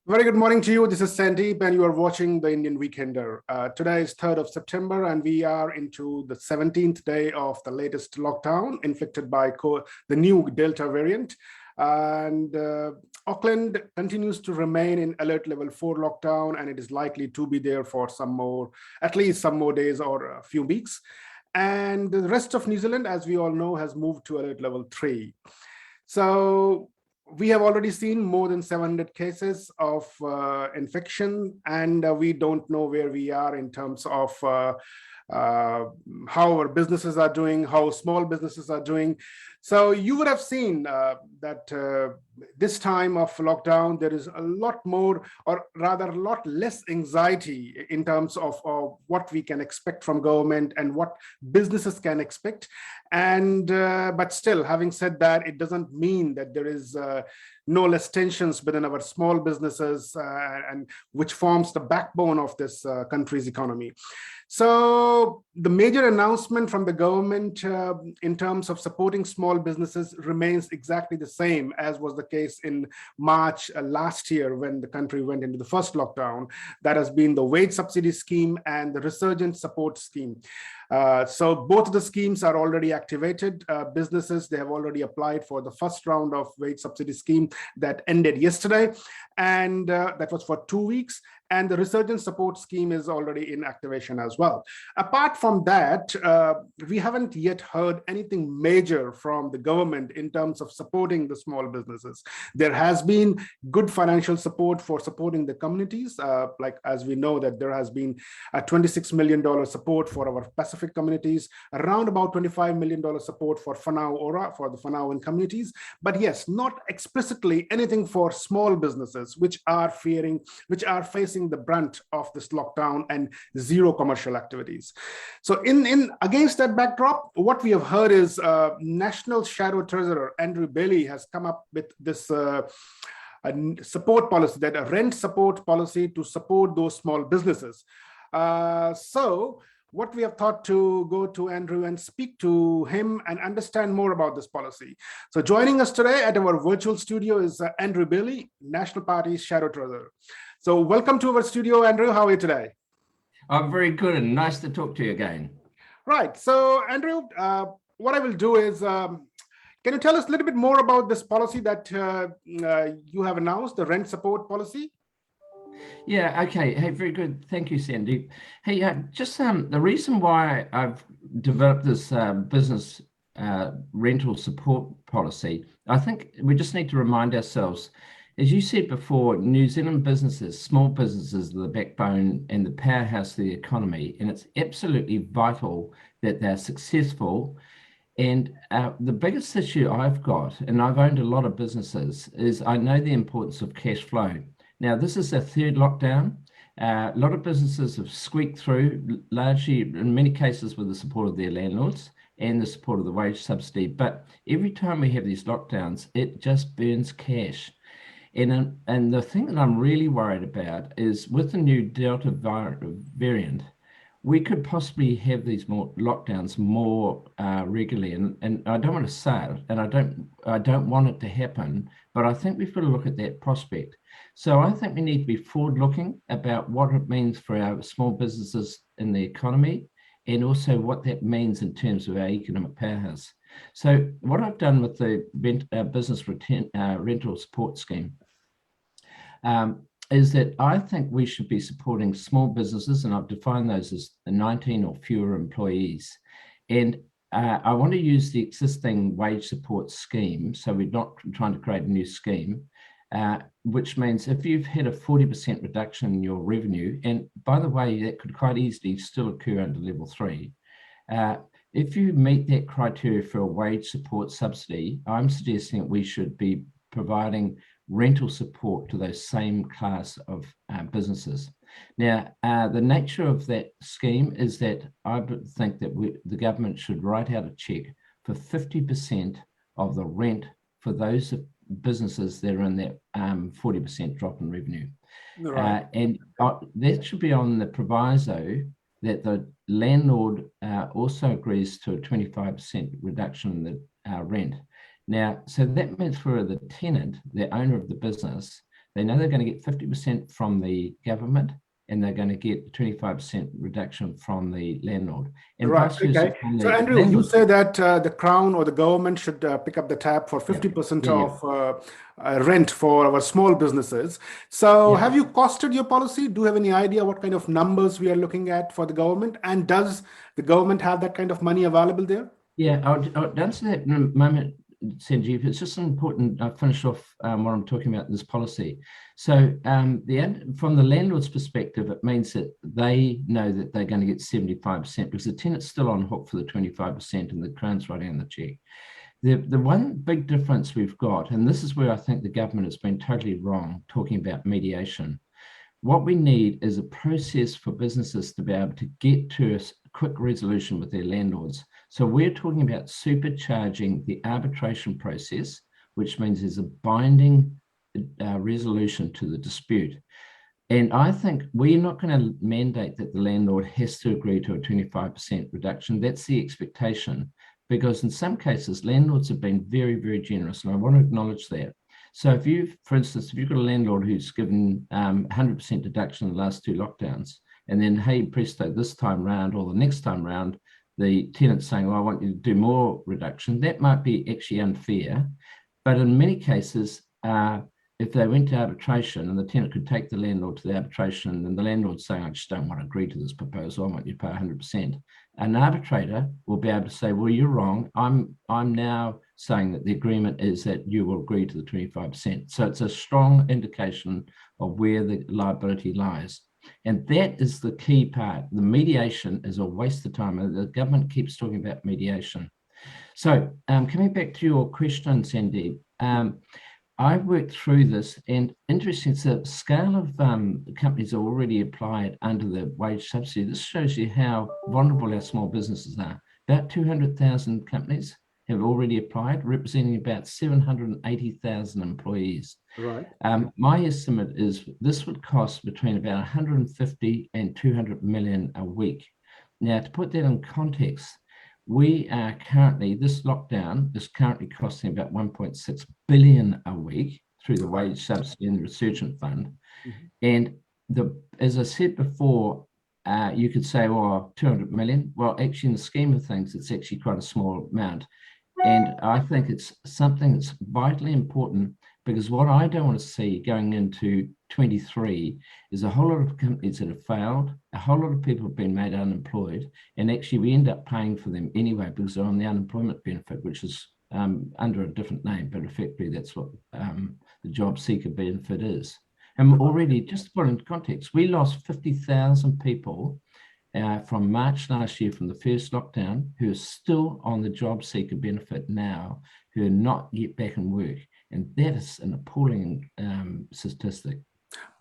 Very good morning to you. This is Sandeep, and you are watching the Indian Weekender. Today is 3rd of September, and we are into the 17th day of the latest lockdown inflicted by the new Delta variant. And Auckland continues to remain in alert level 4 lockdown, and it is likely to be there for at least some more days or a few weeks. And the rest of New Zealand, as we all know, has moved to alert level 3. So we have already seen more than 700 cases of infection, and we don't know where we are in terms of how our businesses are doing, how small businesses are doing. So you would have seen that this time of lockdown, there is a lot more, or rather a lot less anxiety in terms of what we can expect from government and what businesses can expect. And but still, having said that, it doesn't mean that there is no less tensions within our small businesses, and which forms the backbone of this country's economy. So the major announcement from the government in terms of supporting small businesses remains exactly the same as was the case in March last year when the country went into the first lockdown. That has been the wage subsidy scheme and the resurgent support scheme. So both of the schemes are already activated. Businesses, they have already applied for the first round of wage subsidy scheme that ended yesterday, and that was for 2 weeks. And the resurgent support scheme is already in activation as well. Apart from that, we haven't yet heard anything major from the government in terms of supporting the small businesses. There has been good financial support for supporting the communities. Like as we know that there has been a $26 million support for our Pacific communities, around about $25 million support for Whanau Ora, for the Whanauan communities. But yes, not explicitly anything for small businesses, which are facing the brunt of this lockdown and zero commercial activities. So in against that backdrop, what we have heard is National Shadow Treasurer Andrew Bailey has come up with this a support policy, that a rent support policy to support those small businesses. So what we have thought to go to Andrew and speak to him and understand more about this policy. So joining us today at our virtual studio is Andrew Bailey, National Party's Shadow Treasurer. So welcome to our studio, Andrew. How are you today? I'm very good and nice to talk to you again. Right. So Andrew, what I will do is, can you tell us a little bit more about this policy that you have announced, the rent support policy? Yeah, okay. Hey, very good. Thank you, Sandeep. Hey, just the reason why I've developed this business rental support policy, I think we just need to remind ourselves, as you said before, New Zealand businesses, small businesses, are the backbone and the powerhouse of the economy, and it's absolutely vital that they're successful. And the biggest issue I've got, and I've owned a lot of businesses, is I know the importance of cash flow. Now, this is a third lockdown. A lot of businesses have squeaked through, largely in many cases with the support of their landlords and the support of the wage subsidy. But every time we have these lockdowns, it just burns cash. And the thing that I'm really worried about is with the new Delta variant, we could possibly have these more lockdowns more regularly. And I don't want to say it, and I don't want it to happen, but I think we've got to look at that prospect. So I think we need to be forward-looking about what it means for our small businesses in the economy, and also what that means in terms of our economic powerhouse. So what I've done with the business rental support scheme is that I think we should be supporting small businesses, and I've defined those as 19 or fewer employees. And I want to use the existing wage support scheme, so we're not trying to create a new scheme, which means if you've had a 40% reduction in your revenue, and by the way, that could quite easily still occur under level 3, if you meet that criteria for a wage support subsidy, I'm suggesting that we should be providing rental support to those same class of businesses. Now, the nature of that scheme is that I think that the government should write out a check for 50% of the rent for those businesses that are in that 40% drop in revenue. Right. And that should be on the proviso that the landlord also agrees to a 25% reduction in the rent. Now, so that means for the tenant, the owner of the business, They know they're going to get 50% from the government, and they're going to get 25% reduction from the landlord. And Right. vice versa Okay. from So, the Andrew, you landlord. say that the Crown or the government should pick up the tab for 50% Yeah, yeah, of rent for our small businesses. So, yeah. have you costed your policy? Do you have any idea what kind of numbers we are looking at for the government? And does the government have that kind of money available there? Yeah, I'll answer that in a moment, Sanjeev. It's just important I finish off what I'm talking about in this policy. So from the landlord's perspective, it means that they know that they're going to get 75% because the tenant's still on hook for the 25% and the Crown's writing on the check. The one big difference we've got, and this is where I think the government has been totally wrong talking about mediation. What we need is a process for businesses to be able to get to a quick resolution with their landlords. So we're talking about supercharging the arbitration process, which means there's a binding resolution to the dispute. And I think we're not going to mandate that the landlord has to agree to a 25% reduction. That's the expectation, because in some cases, landlords have been very, very generous, and I want to acknowledge that. So if you've, for instance, if you've got a landlord who's given 100% deduction in the last 2 lockdowns, and then, hey, presto, this time round or the next time round, the tenant's saying, well, I want you to do more reduction, that might be actually unfair. But in many cases, if they went to arbitration and the tenant could take the landlord to the arbitration and the landlord's saying, I just don't want to agree to this proposal, I want you to pay 100%, an arbitrator will be able to say, well, you're wrong. I'm now saying that the agreement is that you will agree to the 25%. So it's a strong indication of where the liability lies. And that is the key part. The mediation is a waste of time. The government keeps talking about mediation. So coming back to your question, Sandeep, I worked through this, and interesting, it's the scale of companies already applied under the wage subsidy. This shows you how vulnerable our small businesses are. About 200,000 companies have already applied, representing about 780,000 employees. Right. My estimate is this would cost between about 150 and 200 million a week. Now, to put that in context, we are currently, this lockdown is currently costing about 1.6 billion a week through the wage subsidy and the resurgent fund. And as I said before, you could say, well, 200 million. Well, actually, in the scheme of things, it's actually quite a small amount. And I think it's something that's vitally important, because what I don't want to see going into 23 is a whole lot of companies that have failed, a whole lot of people have been made unemployed, and actually we end up paying for them anyway because they're on the unemployment benefit, which is under a different name, but effectively that's what the job seeker benefit is. And already, just to put in context, we lost 50,000 people from March last year, from the first lockdown, who are still on the job seeker benefit now, who are not yet back in work. And that is an appalling statistic.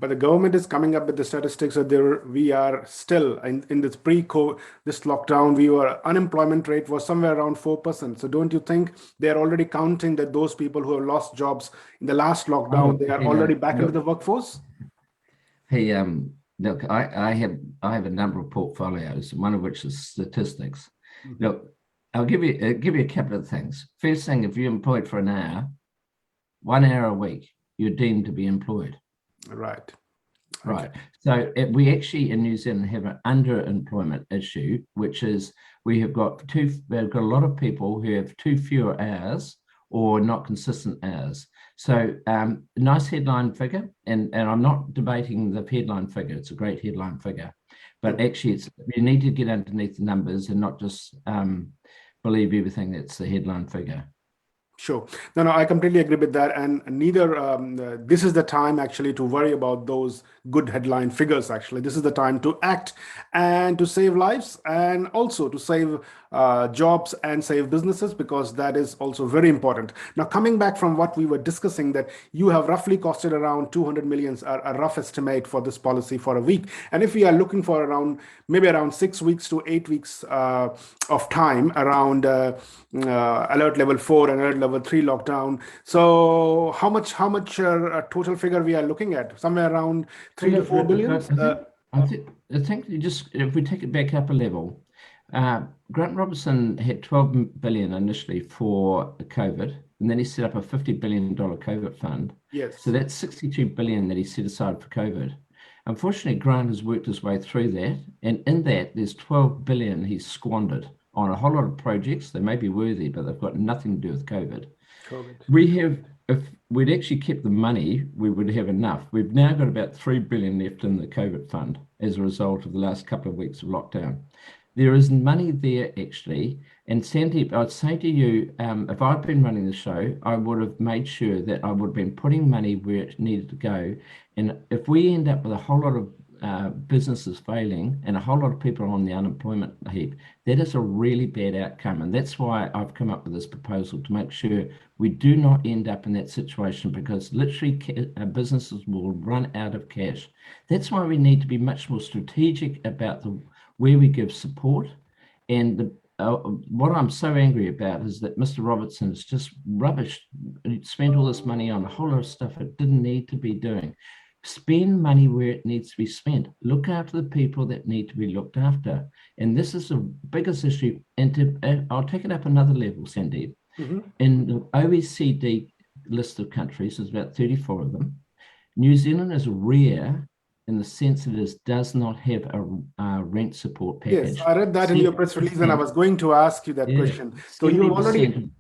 But the government is coming up with the statistics that we are still in this this lockdown, our unemployment rate was somewhere around 4%. So don't you think they're already counting that those people who have lost jobs in the last lockdown, they are already back into the workforce? Hey, look, I have a number of portfolios, one of which is statistics. Look, I'll give you a couple of things. First thing, if you're employed for an hour, 1 hour a week, you're deemed to be employed. Right. Right. So we actually in New Zealand have an underemployment issue, which is we've got a lot of people who have too few hours or not consistent hours. So nice headline figure, and I'm not debating the headline figure. It's a great headline figure, but actually you need to get underneath the numbers and not just believe everything that's the headline figure. Sure. No, I completely agree with that. And neither, this is the time actually to worry about those good headline figures. Actually, this is the time to act and to save lives, and also to save jobs and save businesses, because that is also very important. Now, coming back from what we were discussing, that you have roughly costed around 200 million, a rough estimate for this policy for a week. And if we are looking for maybe around 6 weeks to 8 weeks of time around alert level 4 and alert level 3 lockdown. So how much total figure we are looking at? Somewhere around 3 to 4 billion? I think you just, if we take it back up a level, Grant Robertson had 12 billion initially for COVID, and then he set up a $50 billion COVID fund. Yes. So that's 62 billion that he set aside for COVID. Unfortunately, Grant has worked his way through that, and in that, there's 12 billion he's squandered on a whole lot of projects. They may be worthy, but they've got nothing to do with COVID. We have, if we'd actually kept the money, we would have enough. We've now got about 3 billion left in the COVID fund as a result of the last couple of weeks of lockdown. There is money there actually. And Sandeep, I'd say to you, if I'd been running the show, I would have made sure that I would have been putting money where it needed to go. And if we end up with a whole lot of businesses failing and a whole lot of people on the unemployment heap, that is a really bad outcome. And that's why I've come up with this proposal to make sure we do not end up in that situation, because literally businesses will run out of cash. That's why we need to be much more strategic about where we give support. And what I'm so angry about is that Mr. Robertson is just rubbish. He spent all this money on a whole lot of stuff it didn't need to be doing. Spend money where it needs to be spent. Look after the people that need to be looked after. And this is the biggest issue. And I'll take it up another level, Sandeep. In the OECD list of countries, there's about 34 of them. New Zealand is rare in the sense that it does not have a rent support package. Yes, I read that in your press release, and I was going to ask you that question. So you already...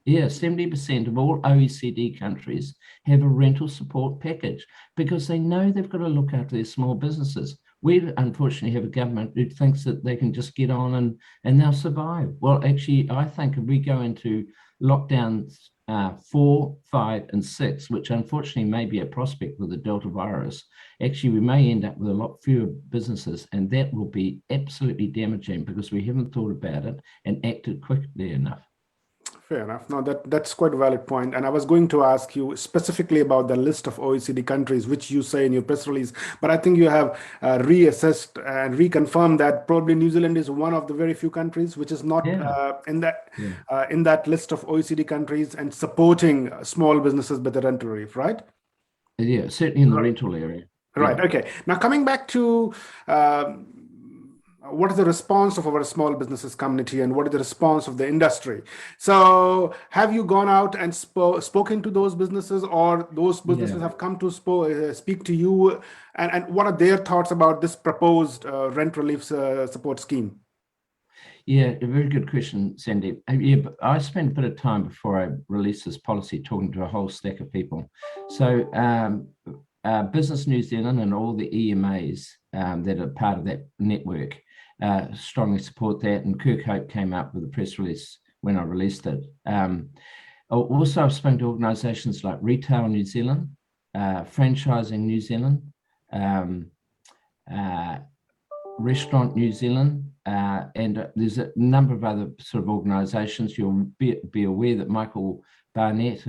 70% of all OECD countries have a rental support package because they know they've got to look after their small businesses. We unfortunately have a government who thinks that they can just get on and they'll survive. Well, actually, I think if we go into lockdowns 4, 5, and 6, which unfortunately may be a prospect with the Delta virus, actually we may end up with a lot fewer businesses, and that will be absolutely damaging because we haven't thought about it and acted quickly enough. Fair enough. No, that's quite a valid point. And I was going to ask you specifically about the list of OECD countries, which you say in your press release. But I think you have reassessed and reconfirmed that probably New Zealand is one of the very few countries which is not in that list of OECD countries and supporting small businesses with the rental relief, right? Yeah, certainly in the rental area. Right. Okay. Now coming back to what is the response of our small businesses community and what is the response of the industry? So have you gone out and spoken to those businesses, or those businesses have come to speak to you, and what are their thoughts about this proposed rent relief support scheme? Yeah, a very good question, Sandeep. Yeah, but I spent a bit of time before I released this policy talking to a whole stack of people. So Business New Zealand and all the EMAs that are part of that network strongly support that, and Kirk Hope came up with a press release when I released it. Also, I've spoken to organisations like Retail New Zealand, Franchising New Zealand, Restaurant New Zealand, and there's a number of other sort of organisations. You'll be aware that Michael Barnett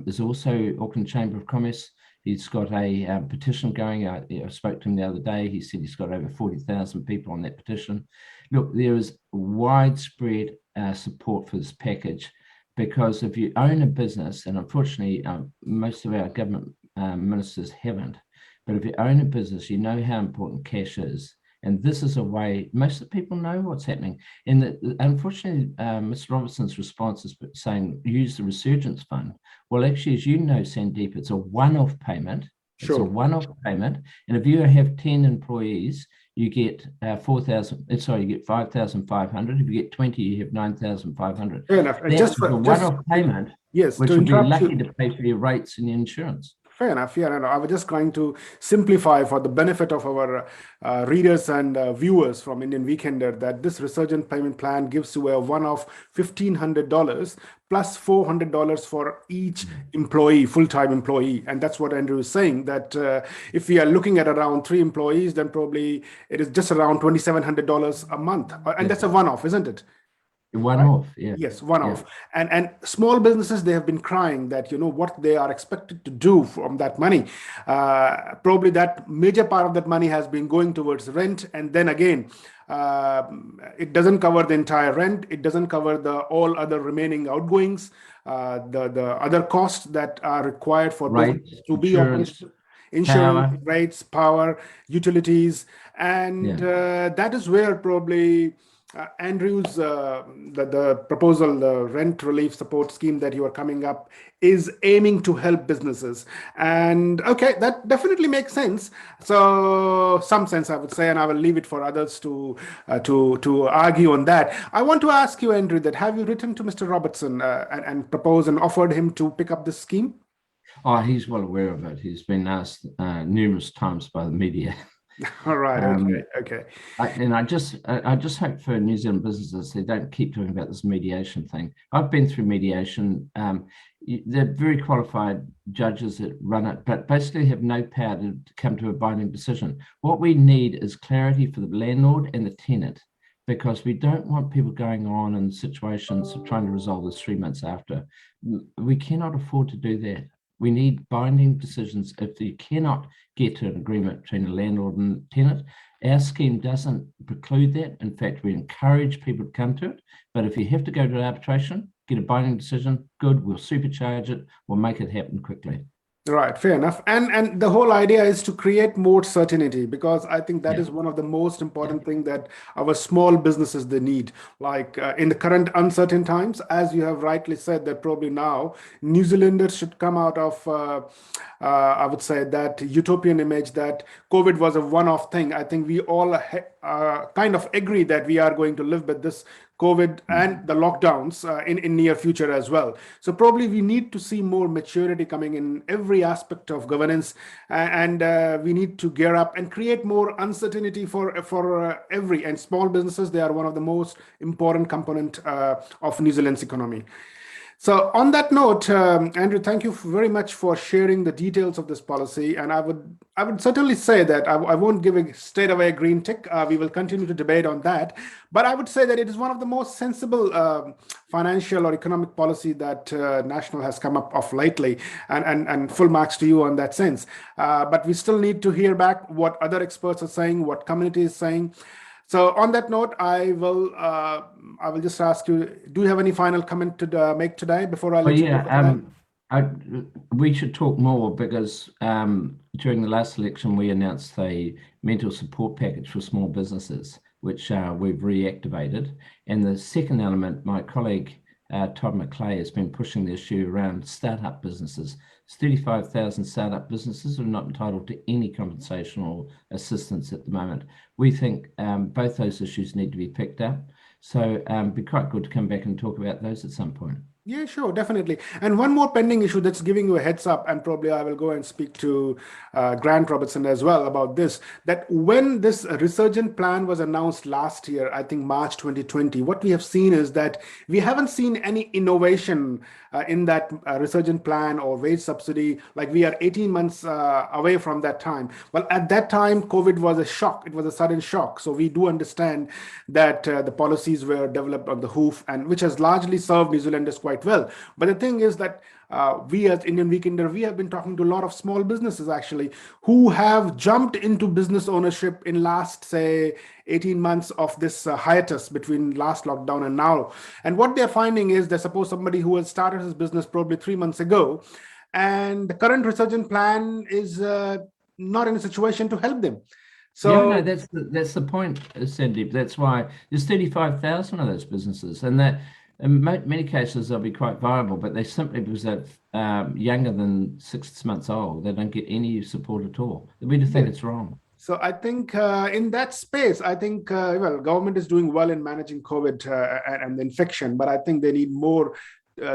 is also Auckland Chamber of Commerce. He's got a petition going. I spoke to him the other day. He said he's got over 40,000 people on that petition. Look, there is widespread support for this package, because if you own a business, and unfortunately most of our government ministers haven't, but if you own a business, you know how important cash is. And this is a way, most of the people know what's happening. And unfortunately, Mr. Robertson's response is saying, use the Resurgence Fund. Well, actually, as you know, Sandeep, it's a one-off payment. Sure. It's a one-off payment. And if you have 10 employees, you get 5,500. If you get 20, you have 9,500. Fair enough. That's a one-off payment, yes, which would be lucky to pay for your rates and your insurance. Fair enough. Yeah, no, I was just trying to simplify for the benefit of our readers and viewers from Indian Weekender that this Resurgent Payment Plan gives you a one-off $1,500 plus $400 for each employee, full-time employee. And that's what Andrew is saying, that if we are looking at around 3 employees, then probably it is just around $2,700 a month. And that's a one-off, isn't it? One-off, yeah. Yes, one-off. And small businesses, they have been crying that, what they are expected to do from that money. Probably that major part of that money has been going towards rent. And then again, it doesn't cover the entire rent. It doesn't cover all other remaining outgoings, the other costs that are required for business to be operational. Insurance, rates, power, utilities. And that is where probably Andrew's the proposal, the rent relief support scheme that you are coming up is aiming to help businesses. And okay, that definitely makes sense. So some sense, I would say, and I will leave it for others to argue on that. I want to ask you, Andrew, that have you written to Mr. Robertson and proposed and offered him to pick up this scheme? Oh, he's well aware of it. He's been asked numerous times by the media. All right. Okay. I just hope for New Zealand businesses they don't keep talking about this mediation thing. I've been through mediation. They're very qualified judges that run it, but basically have no power to come to a binding decision. What we need is clarity for the landlord and the tenant, because we don't want people going on in situations of trying to resolve this 3 months after. We cannot afford to do that. We need binding decisions. If you cannot get to an agreement between a landlord and tenant, our scheme doesn't preclude that. In fact, we encourage people to come to it. But if you have to go to arbitration, get a binding decision, good, we'll supercharge it, we'll make it happen quickly. Right, fair enough. And the whole idea is to create more certainty, because I think that is one of the most important thing that our small businesses they need. Like in the current uncertain times, as you have rightly said, that probably now New Zealanders should come out of I would say that utopian image that COVID was a one-off thing. I think we all kind of agree that we are going to live with this COVID and the lockdowns in near future as well. So probably we need to see more maturity coming in every aspect of governance, and we need to gear up and create more uncertainty for every, and small businesses, they are one of the most important component of New Zealand's economy. So on that note, Andrew, thank you very much for sharing the details of this policy. And I would certainly say that I won't give a straight away green tick. We will continue to debate on that. But I would say that it is one of the most sensible financial or economic policy that National has come up of lately. And full marks to you on that sense. But we still need to hear back what other experts are saying, what community is saying. So on that note, I will just ask you, do you have any final comment to make today before I let you go? We should talk more, because during the last election, we announced a mental support package for small businesses, which we've reactivated. And the second element, my colleague, Todd McClay, has been pushing the issue around startup businesses. 35,000 startup businesses are not entitled to any compensation or assistance at the moment. We think both those issues need to be picked up. So it'd be quite good to come back and talk about those at some point. Yeah, sure, definitely. And one more pending issue that's giving you a heads up, and probably I will go and speak to Grant Robertson as well about this, that when this resurgent plan was announced last year, I think March 2020, what we have seen is that we haven't seen any innovation in that resurgent plan or wage subsidy. Like we are 18 months away from that time. Well, at that time, COVID was a shock. It was a sudden shock. So we do understand that the policies were developed on the hoof, and which has largely served New Zealanders quite well. But the thing is that we as Indian Weekender, we have been talking to a lot of small businesses actually who have jumped into business ownership in last, say, 18 months of this hiatus between last lockdown and now. And what they're finding is that suppose somebody who has started his business probably 3 months ago, and the current resurgent plan is not in a situation to help them. So yeah, no, that's the point, Sandeep. That's why there's 35,000 of those businesses, and that in many cases they'll be quite viable, but they simply, because they're younger than 6 months old, they don't get any support at all. We just think it's wrong. So I think in that space, I think, well, government is doing well in managing COVID and the infection, but I think they need more.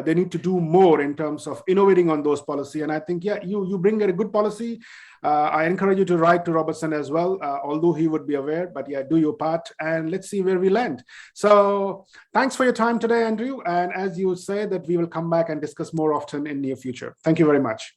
They need to do more in terms of innovating on those policy. And I think, yeah, you bring a good policy. I encourage you to write to Robertson as well, although he would be aware, but yeah, do your part and let's see where we land. So thanks for your time today, Andrew. And as you say that we will come back and discuss more often in near future. Thank you very much.